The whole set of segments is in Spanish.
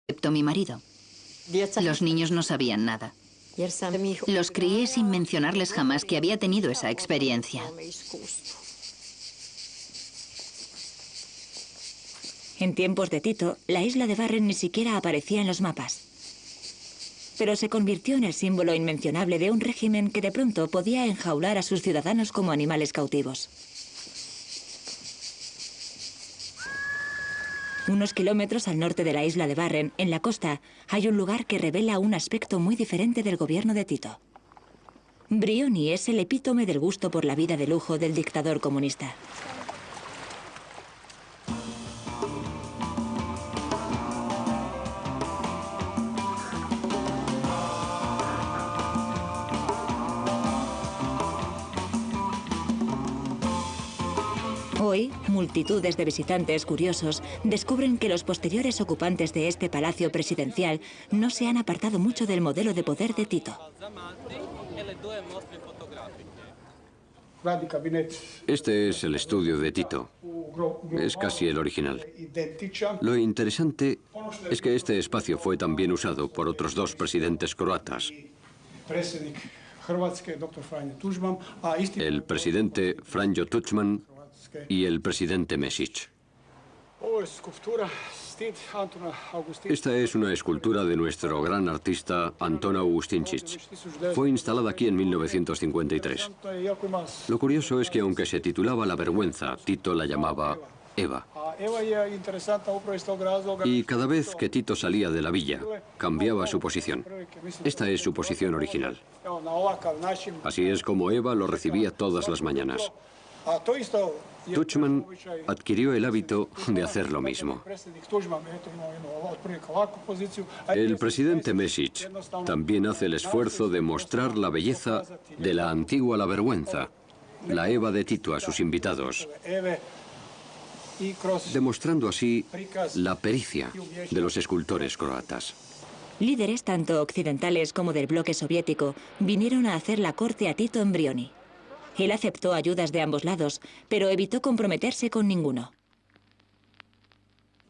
excepto mi marido. Los niños no sabían nada. Los crié sin mencionarles jamás que había tenido esa experiencia. En tiempos de Tito, la isla de Barren ni siquiera aparecía en los mapas. Pero se convirtió en el símbolo inmencionable de un régimen que de pronto podía enjaular a sus ciudadanos como animales cautivos. Unos kilómetros al norte de la isla de Barren, en la costa, hay un lugar que revela un aspecto muy diferente del gobierno de Tito. Brioni es el epítome del gusto por la vida de lujo del dictador comunista. Hoy, multitudes de visitantes curiosos descubren que los posteriores ocupantes de este palacio presidencial no se han apartado mucho del modelo de poder de Tito. Este es el estudio de Tito. Es casi el original. Lo interesante es que este espacio fue también usado por otros dos presidentes croatas. El presidente Franjo Tuđman y el presidente Mesić. Esta es una escultura de nuestro gran artista Anton Augustinčić. Fue instalada aquí en 1953. Lo curioso es que aunque se titulaba La vergüenza, Tito la llamaba Eva. Y cada vez que Tito salía de la villa, cambiaba su posición. Esta es su posición original. Así es como Eva lo recibía todas las mañanas. Tuđman adquirió el hábito de hacer lo mismo. El presidente Mesić también hace el esfuerzo de mostrar la belleza de la antigua La vergüenza, la Eva de Tito, a sus invitados, demostrando así la pericia de los escultores croatas. Líderes tanto occidentales como del bloque soviético vinieron a hacer la corte a Tito en Brioni. Él aceptó ayudas de ambos lados, pero evitó comprometerse con ninguno.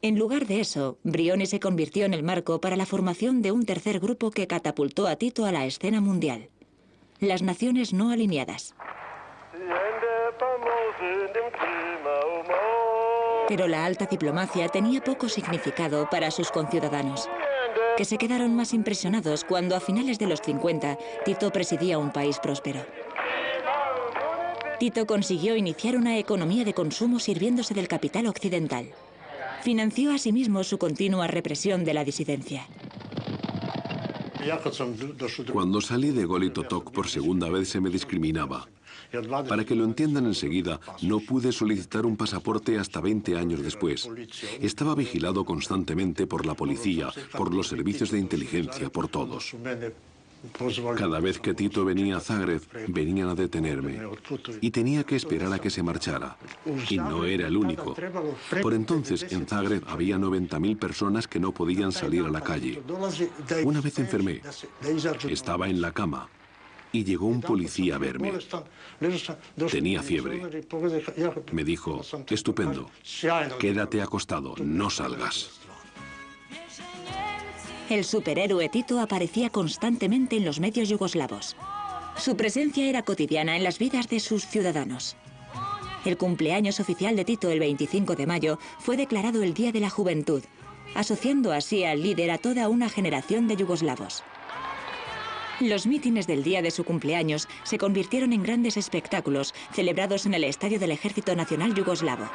En lugar de eso, Brioni se convirtió en el marco para la formación de un tercer grupo que catapultó a Tito a la escena mundial: las naciones no alineadas. Pero la alta diplomacia tenía poco significado para sus conciudadanos, que se quedaron más impresionados cuando a finales de los 50 Tito presidía un país próspero. Tito consiguió iniciar una economía de consumo sirviéndose del capital occidental. Financió asimismo su continua represión de la disidencia. Cuando salí de Goli Otok por segunda vez se me discriminaba. Para que lo entiendan enseguida, no pude solicitar un pasaporte hasta 20 años después. Estaba vigilado constantemente por la policía, por los servicios de inteligencia, por todos. Cada vez que Tito venía a Zagreb, venían a detenerme. Y tenía que esperar a que se marchara. Y no era el único. Por entonces, en Zagreb había 90.000 personas que no podían salir a la calle. Una vez enfermé. Estaba en la cama. Y llegó un policía a verme. Tenía fiebre. Me dijo: estupendo, quédate acostado, no salgas. El superhéroe Tito aparecía constantemente en los medios yugoslavos. Su presencia era cotidiana en las vidas de sus ciudadanos. El cumpleaños oficial de Tito, el 25 de mayo, fue declarado el Día de la Juventud, asociando así al líder a toda una generación de yugoslavos. Los mítines del día de su cumpleaños se convirtieron en grandes espectáculos celebrados en el Estadio del Ejército Nacional Yugoslavo.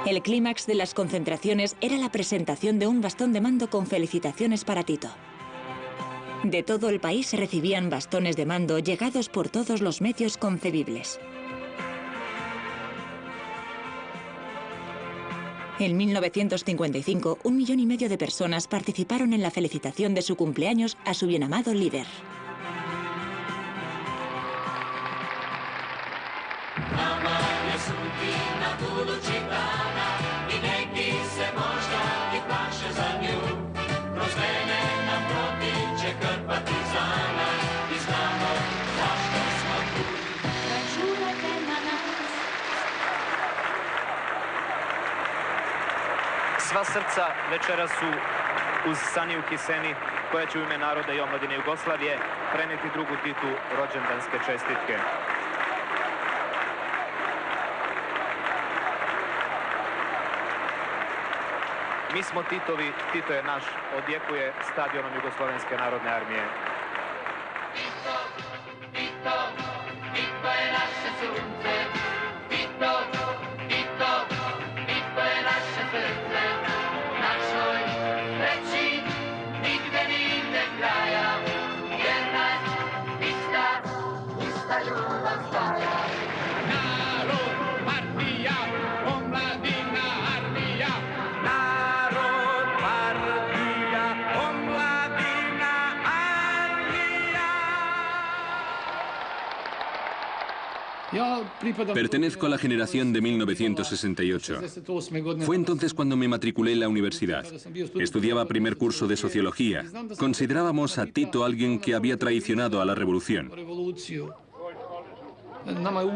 El clímax de las concentraciones era la presentación de un bastón de mando con felicitaciones para Tito. De todo el país se recibían bastones de mando llegados por todos los medios concebibles. En 1955, 1,5 millones de personas participaron en la felicitación de su cumpleaños a su bienamado líder. Sva srca večera su uz Saniju Kiseni, koja će u ime naroda i omladine Jugoslavije preneti drugu Titu rođendanske čestitke. Mi smo Titovi, Tito je naš, odjekuje stadionom Jugoslovenske narodne armije. Tito, Tito, Tito je naše sunce. Tito, Tito, Tito je naše srce. Našoj reći nigde nigde kraja, jer nas ista ljubav spaja. Narod, partija, omladina, armija. Narod, partija, omladina, armija. Pertenezco a la generación de 1968. Fue entonces cuando me matriculé en la universidad. Estudiaba primer curso de sociología. Considerábamos a Tito alguien que había traicionado a la revolución.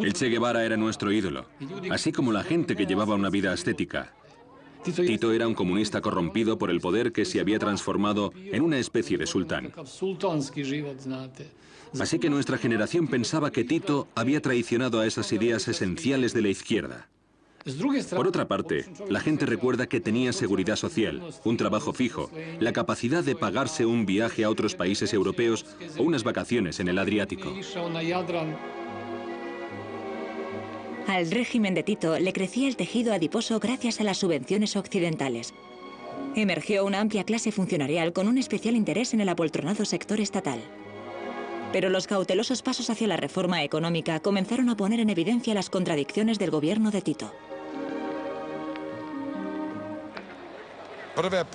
El Che Guevara era nuestro ídolo, así como la gente que llevaba una vida ascética. Tito era un comunista corrompido por el poder que se había transformado en una especie de sultán. Así que nuestra generación pensaba que Tito había traicionado a esas ideas esenciales de la izquierda. Por otra parte, la gente recuerda que tenía seguridad social, un trabajo fijo, la capacidad de pagarse un viaje a otros países europeos o unas vacaciones en el Adriático. Al régimen de Tito le crecía el tejido adiposo gracias a las subvenciones occidentales. Emergió una amplia clase funcionarial con un especial interés en el apoltronado sector estatal. Pero los cautelosos pasos hacia la reforma económica comenzaron a poner en evidencia las contradicciones del gobierno de Tito.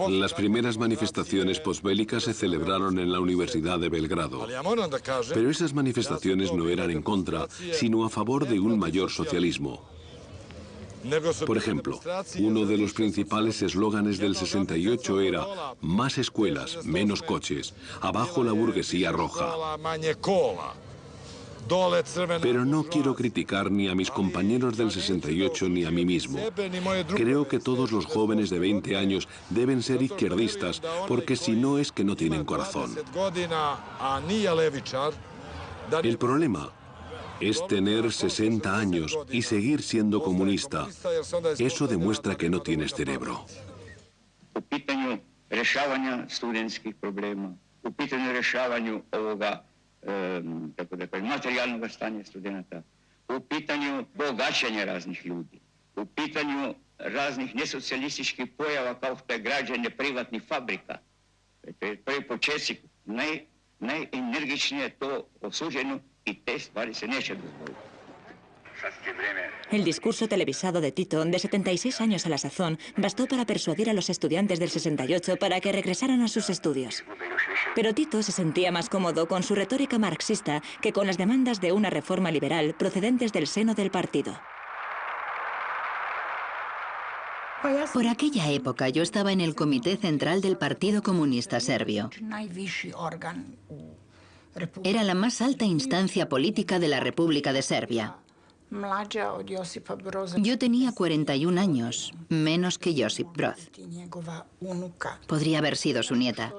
Las primeras manifestaciones posbélicas se celebraron en la Universidad de Belgrado. Pero esas manifestaciones no eran en contra, sino a favor de un mayor socialismo. Por ejemplo, uno de los principales eslóganes del 68 era más escuelas, menos coches, abajo la burguesía roja. Pero no quiero criticar ni a mis compañeros del 68 ni a mí mismo. Creo que todos los jóvenes de 20 años deben ser izquierdistas, porque si no es que no tienen corazón. El problema es tener 60 años y seguir siendo comunista. Eso demuestra que no tienes cerebro. U pitanju rješavanja studentskih problema, u pitanju rješavanju ovoga materijalnog stanja studenata, u pitanju bogaćenja raznih ljudi, u pitanju raznih nesocijalističkih pojava kao što je građenje privatnih fabrika. Prvi počeci najenergičnije to osuđeno i te stvari se neće dozvoliti. El discurso televisado de Tito, de 76 años a la sazón, bastó para persuadir a los estudiantes del 68 para que regresaran a sus estudios. Pero Tito se sentía más cómodo con su retórica marxista que con las demandas de una reforma liberal procedentes del seno del partido. Por aquella época yo estaba en el Comité Central del Partido Comunista Serbio. Era la más alta instancia política de la República de Serbia. Yo tenía 41 años, menos que Josip Broz. Podría haber sido su nieta.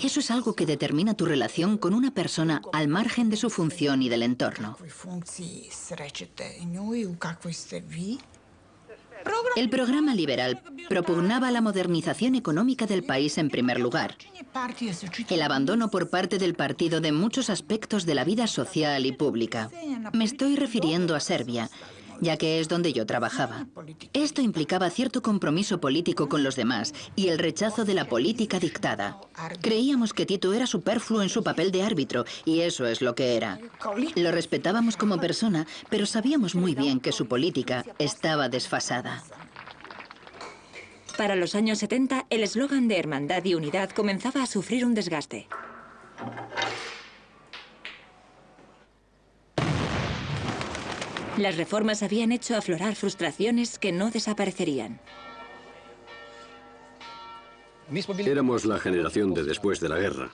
Eso es algo que determina tu relación con una persona al margen de su función y del entorno. El programa liberal propugnaba la modernización económica del país en primer lugar, el abandono por parte del partido de muchos aspectos de la vida social y pública. Me estoy refiriendo a Serbia, ya que es donde yo trabajaba. Esto implicaba cierto compromiso político con los demás y el rechazo de la política dictada. Creíamos que Tito era superfluo en su papel de árbitro, y eso es lo que era. Lo respetábamos como persona, pero sabíamos muy bien que su política estaba desfasada. Para los años 70, el eslogan de hermandad y unidad comenzaba a sufrir un desgaste. Las reformas habían hecho aflorar frustraciones que no desaparecerían. Éramos la generación de después de la guerra.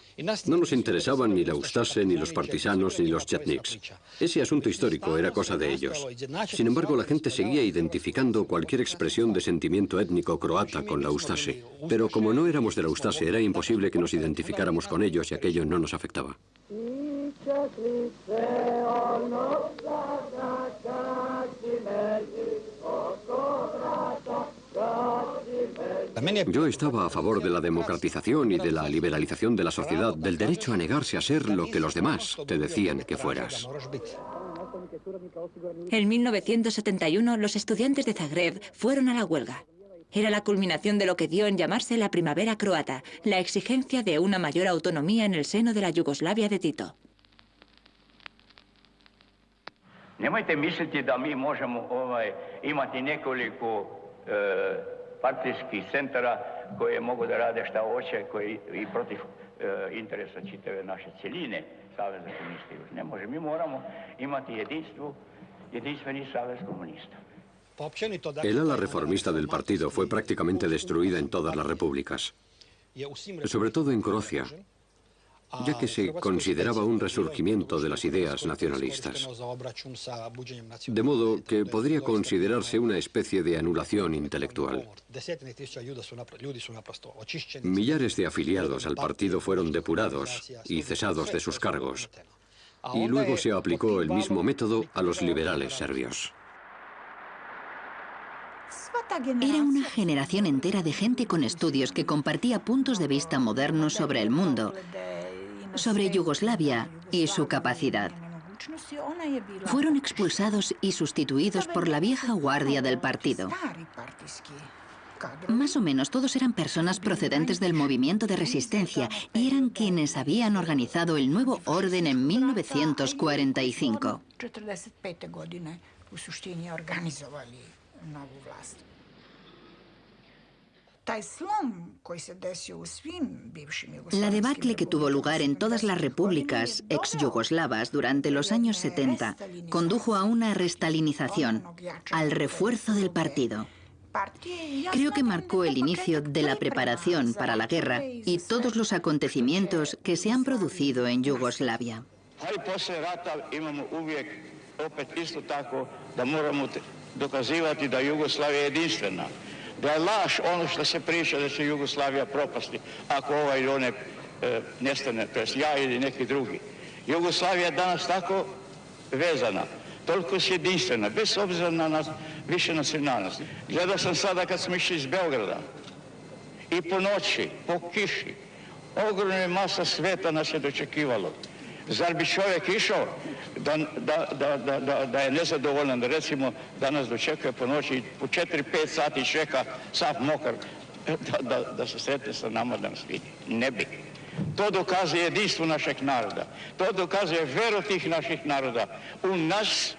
No nos interesaban ni la Ustaše, ni los partisanos, ni los chetniks. Ese asunto histórico era cosa de ellos. Sin embargo, la gente seguía identificando cualquier expresión de sentimiento étnico croata con la Ustaše. Pero como no éramos de la Ustaše, era imposible que nos identificáramos con ellos y aquello no nos afectaba. Yo estaba a favor de la democratización y de la liberalización de la sociedad, del derecho a negarse a ser lo que los demás te decían que fueras. En 1971, los estudiantes de Zagreb fueron a la huelga. Era la culminación de lo que dio en llamarse la primavera croata, la exigencia de una mayor autonomía en el seno de la Yugoslavia de Tito. Nemojte misliti da mi možemo imati nekoliko partijskih centara koje mogu da rade šta hoće i protiv interesa čitave naše cijeline Saveza komunista. Ne može, mi moramo imati jedinstveni Savez komunista. El ala reformista del partido fue prácticamente destruida en todas las repúblicas, sobre todo en Croacia, ya que se consideraba un resurgimiento de las ideas nacionalistas. De modo que podría considerarse una especie de anulación intelectual. Millares de afiliados al partido fueron depurados y cesados de sus cargos. Y luego se aplicó el mismo método a los liberales serbios. Era una generación entera de gente con estudios que compartía puntos de vista modernos sobre el mundo, sobre Yugoslavia y su capacidad. Fueron expulsados y sustituidos por la vieja guardia del partido. Más o menos todos eran personas procedentes del movimiento de resistencia y eran quienes habían organizado el nuevo orden en 1945. La debacle que tuvo lugar en todas las repúblicas ex-yugoslavas durante los años 70 condujo a una restalinización, al refuerzo del partido. Creo que marcó el inicio de la preparación para la guerra y todos los acontecimientos que se han producido en Yugoslavia. Dokazivati da Jugoslavija je jedinstvena. Da je laž ono što se priča da će Jugoslavija propasti ako ovaj ili one nestane, to jest ja ili neki drugi. Jugoslavija je danas tako vezana, toliko je jedinstvena, bez obzira na više nacionalnosti. Gledao sam sada kad smo išli iz Beograda i po noći, po kiši, ogromna masa sveta nas je dočekivalo. Zar bi čovjek išao da je nezadovoljan, da recimo danas dočekuje po noći i po 4-5 sati čeka sav mokar da se sretne sa nama da nas vidi? Ne bi. To dokazuje jedinstvo našeg naroda. To dokazuje veru tih naših naroda u nas,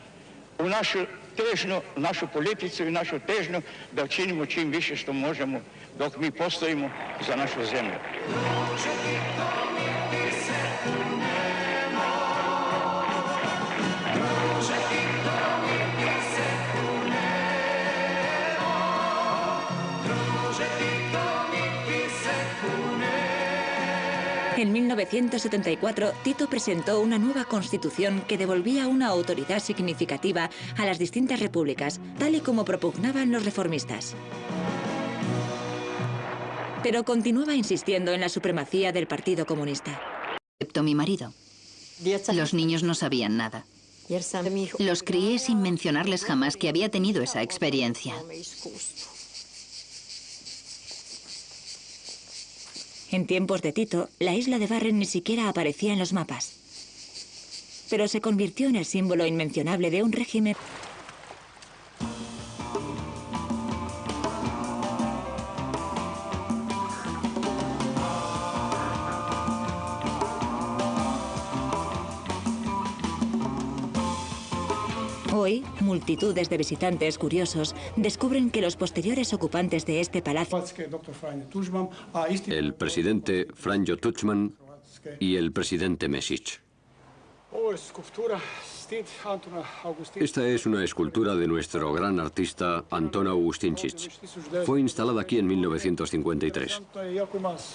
u našu težnju, našu politiku i našu težnju da učinimo čim više što možemo dok mi postojimo za našu zemlju. En 1974, Tito presentó una nueva constitución que devolvía una autoridad significativa a las distintas repúblicas, tal y como propugnaban los reformistas. Pero continuaba insistiendo en la supremacía del Partido Comunista. Excepto mi marido. Los niños no sabían nada. Los crié sin mencionarles jamás que había tenido esa experiencia. En tiempos de Tito, la isla de Barren ni siquiera aparecía en los mapas. Pero se convirtió en el símbolo inmencionable de un régimen Hoy, multitudes de visitantes curiosos descubren que los posteriores ocupantes de este palacio, el presidente Franjo Tuđman y el presidente Mesić. Esta es una escultura de nuestro gran artista Antón Augustinčič. Fue instalada aquí en 1953.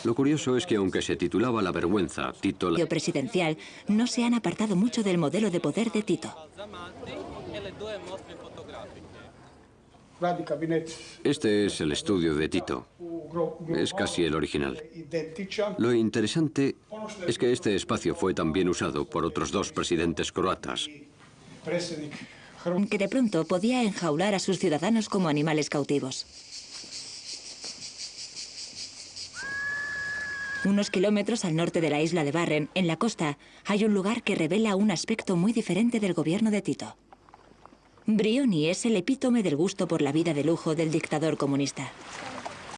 Lo curioso es que aunque se titulaba La vergüenza, Tito... presidencial no se han apartado mucho del modelo de poder de Tito. Este es el estudio de Tito. Es casi el original. Lo interesante es que este espacio fue también usado por otros dos presidentes croatas. Que de pronto podía enjaular a sus ciudadanos como animales cautivos. Unos kilómetros al norte de la isla de Barren, en la costa, hay un lugar que revela un aspecto muy diferente del gobierno de Tito. Brioni es el epítome del gusto por la vida de lujo del dictador comunista.